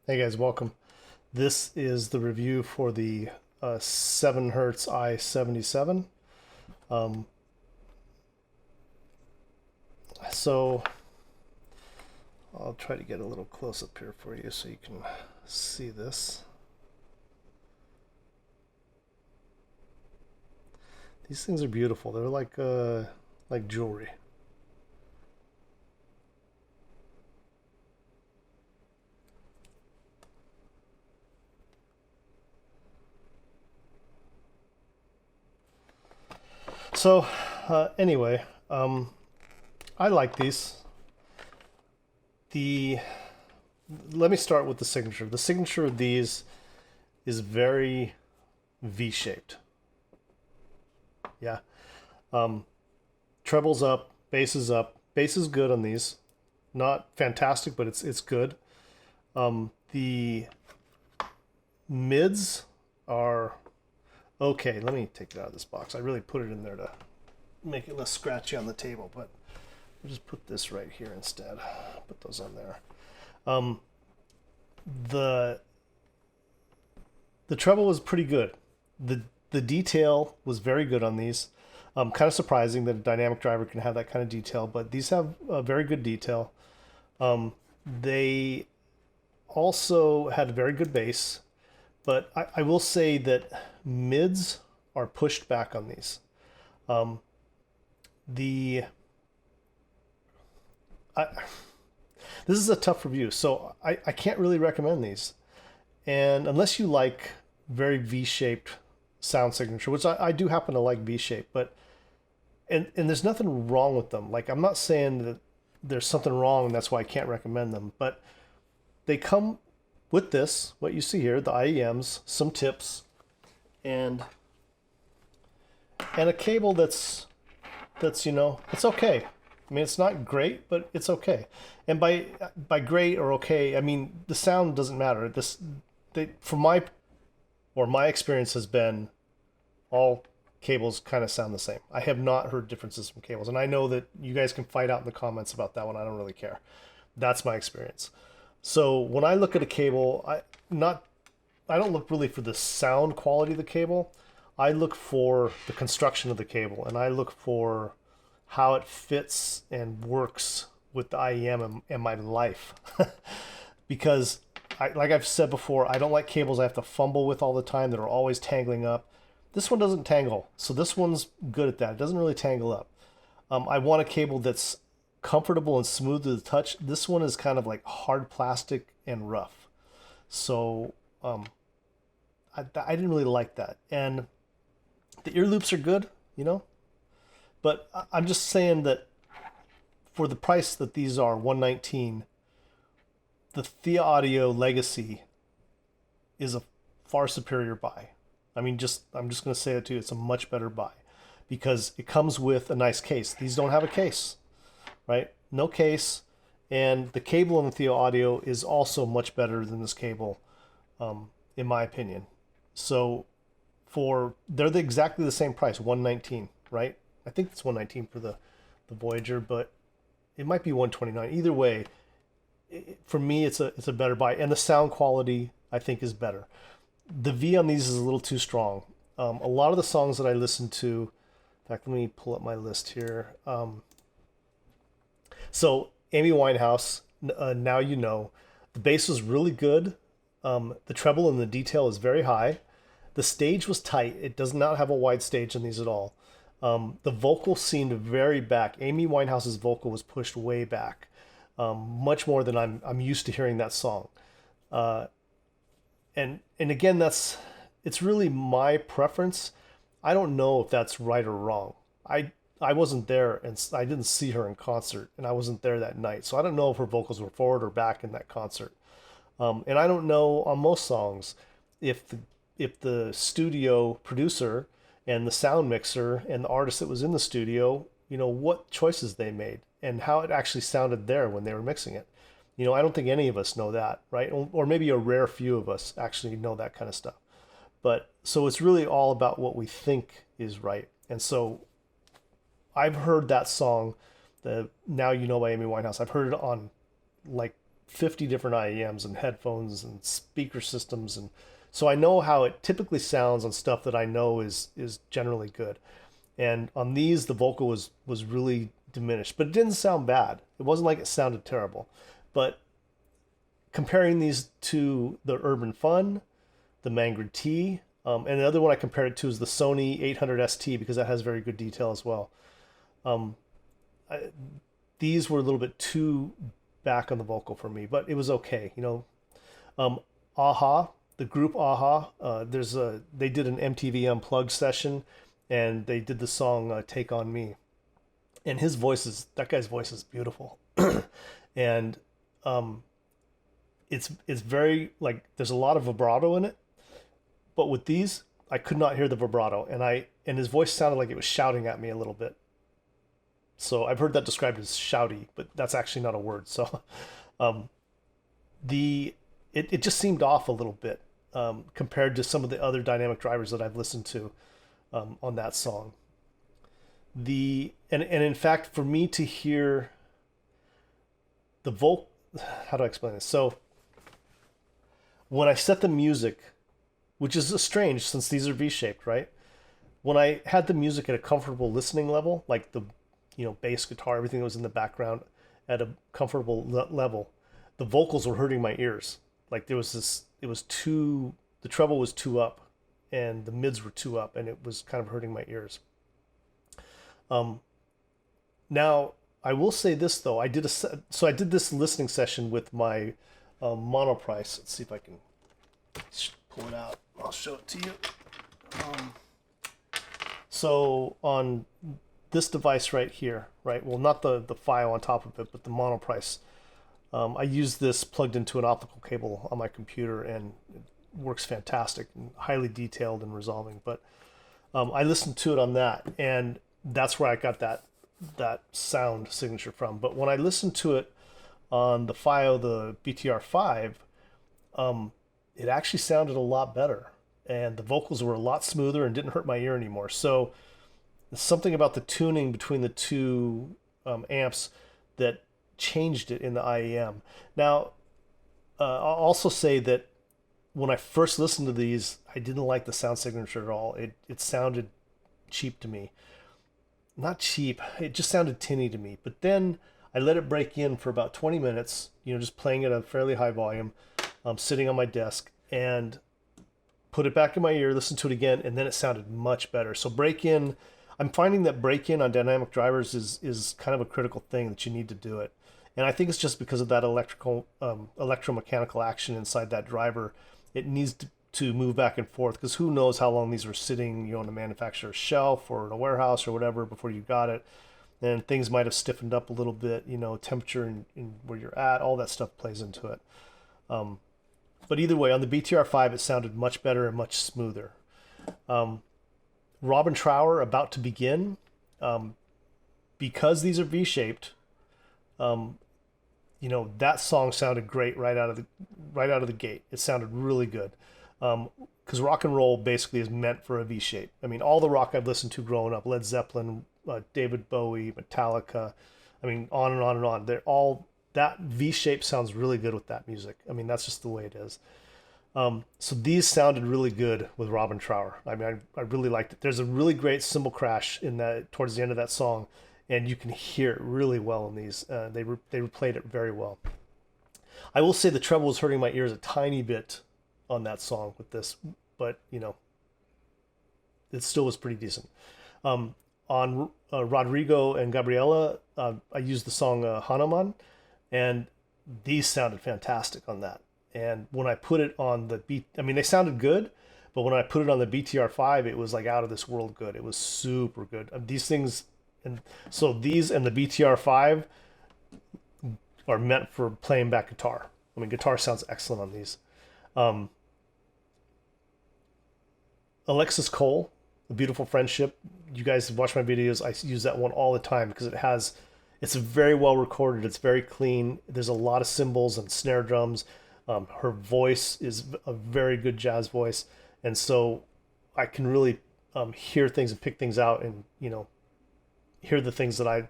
Hey guys, welcome. This is the review for the 7 Hertz i77. Um, so I'll try to get a little close up here for you so you can see this. These things are beautiful. They're like jewelry. So anyway, I like these. The Let me start with the signature. The signature of these is very V-shaped. Yeah. Um, Treble's up, bass is up. Bass is good on these. Not fantastic, but it's good. The mids are okay. Let me take it out of this box. I really put it in there to make it less scratchy on the table, but I'll just put this right here instead. Put those on there. Um, the the treble was pretty good. The detail was very good on these. Kind of surprising that a dynamic driver can have that kind of detail, but these have a very good detail. They also had a very good bass, but I will say that mids are pushed back on these. Um, the I, this is a tough review, so I can't really recommend these. And unless you like very V-shaped sound signature, which I do happen to like V-shaped, but and there's nothing wrong with them. Like I'm not saying that there's something wrong and that's why I can't recommend them, but they come with this, what you see here, the IEMs, some tips, and a cable that's it's okay. I mean, it's not great, but it's okay. And by great or okay, I mean the sound doesn't matter. From my experience has been all cables kind of sound the same. I have not heard differences from cables, and I know that you guys can fight out in the comments about that one. I don't really care. That's my experience. So when I look at a cable, I don't look really for the sound quality of the cable. I look for the construction of the cable, and I look for how it fits and works with the IEM and my life. Because like I've said before, I don't like cables I have to fumble with all the time that are always tangling up. This one doesn't tangle, so this one's good at that. It doesn't really tangle up. I want a cable that's comfortable and smooth to the touch. This one is kind of like hard plastic and rough. So I didn't really like that. And the ear loops are good, you know, but I'm just saying that for the price that these are, 119, the Thea Audio Legacy is a far superior buy. I mean, I'm just going to say it too. It's a much better buy because it comes with a nice case. These don't have a case, right? No case, and the cable in the Thea Audio is also much better than this cable, in my opinion. So they're exactly the same price, 119, right? I think it's 119 for the Voyager, but it might be 129. Either way, for me, it's a better buy, and the sound quality I think is better. The V on these is a little too strong. A lot of the songs that I listen to, in fact, let me pull up my list here. So Amy Winehouse, Now You Know, the bass was really good. The treble and the detail is very high. The stage was tight. It does not have a wide stage on these at all. The vocal seemed very back. Amy Winehouse's vocal was pushed way back, much more than I'm used to hearing that song. Uh, and again, it's really my preference. I don't know if that's right or wrong. I wasn't there and I didn't see her in concert, and I wasn't there that night, so I don't know if her vocals were forward or back in that concert. And I don't know on most songs if the studio producer and the sound mixer and the artist that was in the studio, what choices they made and how it actually sounded there when they were mixing it. I don't think any of us know that, right? Or maybe a rare few of us actually know that kind of stuff. But so it's really all about what we think is right. And so I've heard that song, the Now You Know by Amy Winehouse. I've heard it on like 50 different IEMs and headphones and speaker systems, and so I know how it typically sounds on stuff that I know is generally good. And on these, the vocal was really diminished, but it didn't sound bad. It wasn't like it sounded terrible. But comparing these to the Urbanfun, the Mangrid Tea, and the other one I compared it to is the Sony 800 ST because that has very good detail as well. Um, I, these were a little bit too back on the vocal for me, but it was okay. Aha, the group Aha, they did an MTV Unplugged session, and they did the song "Take on Me," and that guy's voice is beautiful, and it's very like there's a lot of vibrato in it, but with these I could not hear the vibrato, and his voice sounded like it was shouting at me a little bit. So I've heard that described as shouty, but that's actually not a word. So um, it just seemed off a little bit compared to some of the other dynamic drivers that I've listened to on that song. And in fact, for me to hear the how do I explain this? So when I set the music, which is strange since these are V-shaped, right? When I had the music at a comfortable listening level, like the bass guitar, everything that was in the background at a comfortable level, the vocals were hurting my ears. Like the treble was too up and the mids were too up, and it was kind of hurting my ears. Now I will say this though, I did this listening session with my Monoprice. Let's see if I can pull it out. I'll show it to you. So on this device right here, right? Well, not the FiiO on top of it, but the Monoprice. I use this plugged into an optical cable on my computer, and it works fantastic and highly detailed and resolving. But I listened to it on that, and that's where I got that sound signature from. But when I listened to it on the FiiO, the BTR5, it actually sounded a lot better, and the vocals were a lot smoother and didn't hurt my ear anymore. So something about the tuning between the two amps that changed it in the IEM. Now, I'll also say that when I first listened to these, I didn't like the sound signature at all. It sounded cheap to me. Not cheap, it just sounded tinny to me. But then I let it break in for about 20 minutes, just playing at a fairly high volume, sitting on my desk, and put it back in my ear, listen to it again, and then it sounded much better. So break-in, I'm finding that break-in on dynamic drivers is kind of a critical thing that you need to do it. And I think it's just because of that electromechanical action inside that driver. It needs to move back and forth, because who knows how long these were sitting, on a manufacturer's shelf or in a warehouse or whatever before you got it. And things might have stiffened up a little bit, temperature and where you're at, all that stuff plays into it. But either way, on the BTR5, it sounded much better and much smoother. Robin Trower, About to Begin, because these are V-shaped, that song sounded great right out of the gate. It sounded really good. Because rock and roll basically is meant for a V-shape. I mean, all the rock I've listened to growing up, Led Zeppelin, David Bowie, Metallica, I mean, on and on and on. They're all, that V-shape sounds really good with that music. I mean, that's just the way it is. So these sounded really good with Robin Trower. I mean, I really liked it. There's a really great cymbal crash towards the end of that song, and you can hear it really well in these. They replayed it very well. I will say the treble was hurting my ears a tiny bit on that song with this, but it still was pretty decent. On Rodrigo and Gabriela, I used the song Hanuman, and these sounded fantastic on that. And when I put it on they sounded good, but when I put it on the BTR5, it was like out of this world good. It was super good. These things, and so these and the BTR5 are meant for playing back guitar. I mean, guitar sounds excellent on these. Alexis Cole, A Beautiful Friendship. You guys watch my videos. I use that one all the time because it's very well recorded. It's very clean. There's a lot of cymbals and snare drums. Her voice is a very good jazz voice. And so I can really hear things and pick things out and, hear the things that I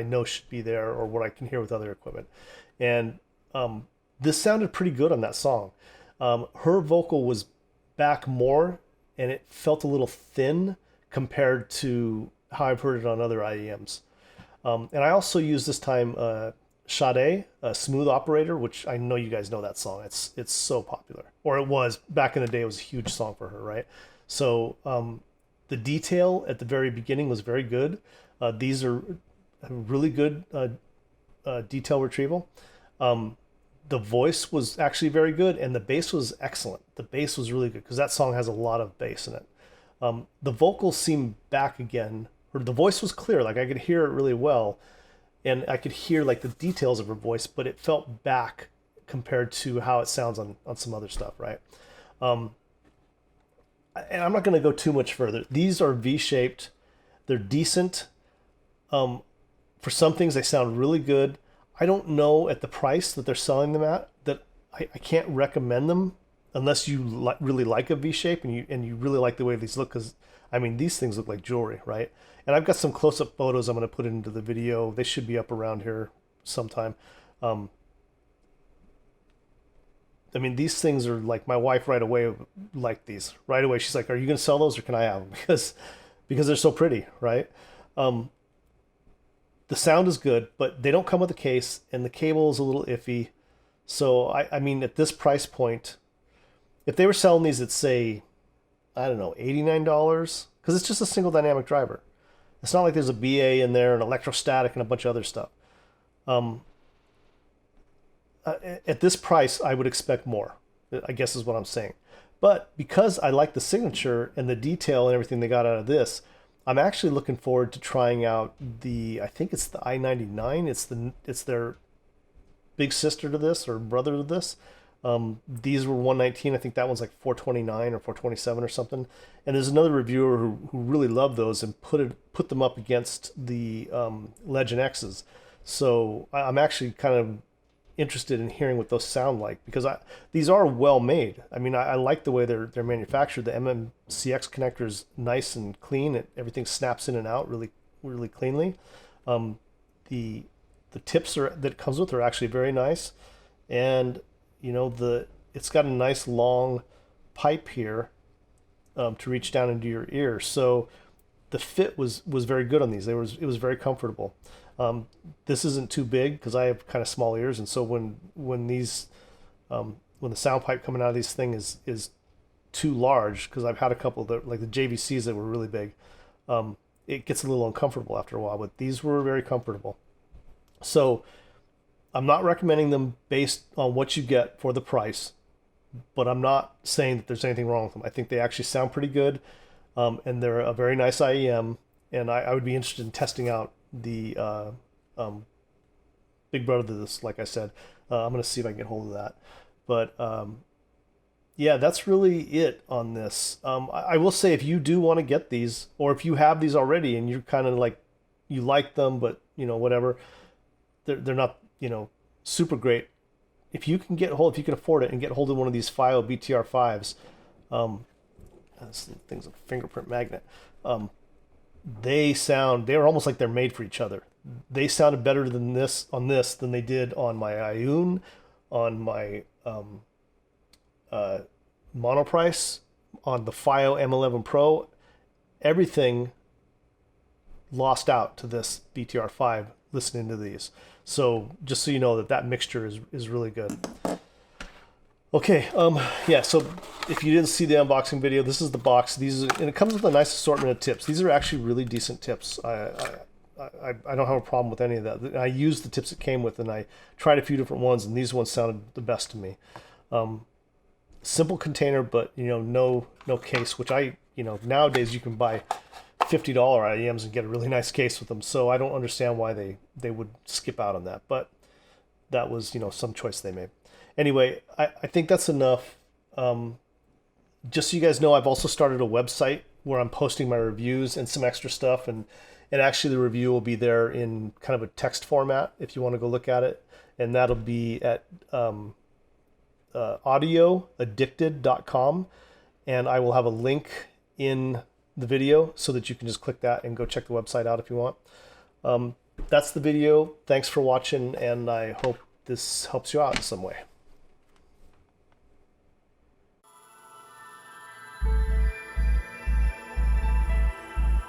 know should be there or what I can hear with other equipment. And This sounded pretty good on that song. Her vocal was back more, and it felt a little thin compared to how I've heard it on other IEMs. And I also used this time Sade, Smooth Operator, which I know you guys know that song. It's so popular, or it was back in the day. It was a huge song for her, right? So the detail at the very beginning was very good. These are really good detail retrieval. The voice was actually very good, and the bass was excellent. The bass was really good because that song has a lot of bass in it. The vocals seemed back again, or the voice was clear. Like I could hear it really well, and I could hear like the details of her voice, but it felt back compared to how it sounds on some other stuff, right? And I'm not going to go too much further. These are V-shaped. They're decent. For some things, they sound really good. I don't know at the price that they're selling them at, that I can't recommend them unless you really like a V-shape and you really like the way these look, because I mean these things look like jewelry, right? And I've got some close-up photos I'm going to put into the video. They should be up around here sometime. I mean, these things are like, my wife right away liked these. Right away, she's like, "Are you going to sell those, or can I have them?" Because they're so pretty, right? The sound is good, but they don't come with a case, and the cable is a little iffy. So I mean, at this price point, if they were selling these at, say, I don't know, $89, because it's just a single dynamic driver. It's not like there's a BA in there, an electrostatic, and a bunch of other stuff. At this price, I would expect more, I guess is what I'm saying. But because I like the signature and the detail and everything they got out of this, I'm actually looking forward to trying out I think it's the i99. It's their big sister to this, or brother to this. These were 119. I think that one's like 429 or 427 or something. And there's another reviewer who really loved those and put them up against the Legend X's. So I'm actually kind of interested in hearing what those sound like, because these are well made. I mean, I like the way they're manufactured. The MMCX connector is nice and clean. Everything snaps in and out really, really cleanly. The tips that it comes with are actually very nice, and it's got a nice long pipe here to reach down into your ear. So the fit was very good on these. It was very comfortable. This isn't too big because I have kind of small ears, and so when the sound pipe coming out of these things is too large, because I've had a couple that, like the JVCs, that were really big, it gets a little uncomfortable after a while. But these were very comfortable. So I'm not recommending them based on what you get for the price, but I'm not saying that there's anything wrong with them. I think they actually sound pretty good, and they're a very nice IEM, and I would be interested in testing out the big brother to this, like I said. I'm going to see if I can get hold of that. But yeah, that's really it on this. I will say, if you do want to get these, or if you have these already and you're kind of like, you like them, but whatever, they're not super great. If you can afford it and get hold of one of these FiiO BTR5s, this thing's a fingerprint magnet. They're almost like they're made for each other. They sounded better than this than they did on my Ioun, on my Monoprice, on the FiiO M11 Pro. Everything lost out to this BTR5 listening to these. So just so you know that mixture is really good. Okay, yeah, so if you didn't see the unboxing video, this is the box. And it comes with a nice assortment of tips. These are actually really decent tips. I don't have a problem with any of that. I used the tips it came with, and I tried a few different ones, and these ones sounded the best to me. Simple container, but no case, which nowadays you can buy $50 IEMs and get a really nice case with them. So I don't understand why they would skip out on that, but that was some choice they made. Anyway, I think that's enough. Just so you guys know, I've also started a website where I'm posting my reviews and some extra stuff, and actually the review will be there in kind of a text format if you want to go look at it, and that'll be at audioaddicted.com, and I will have a link in the video so that you can just click that and go check the website out if you want. That's the video. Thanks for watching, and I hope this helps you out in some way.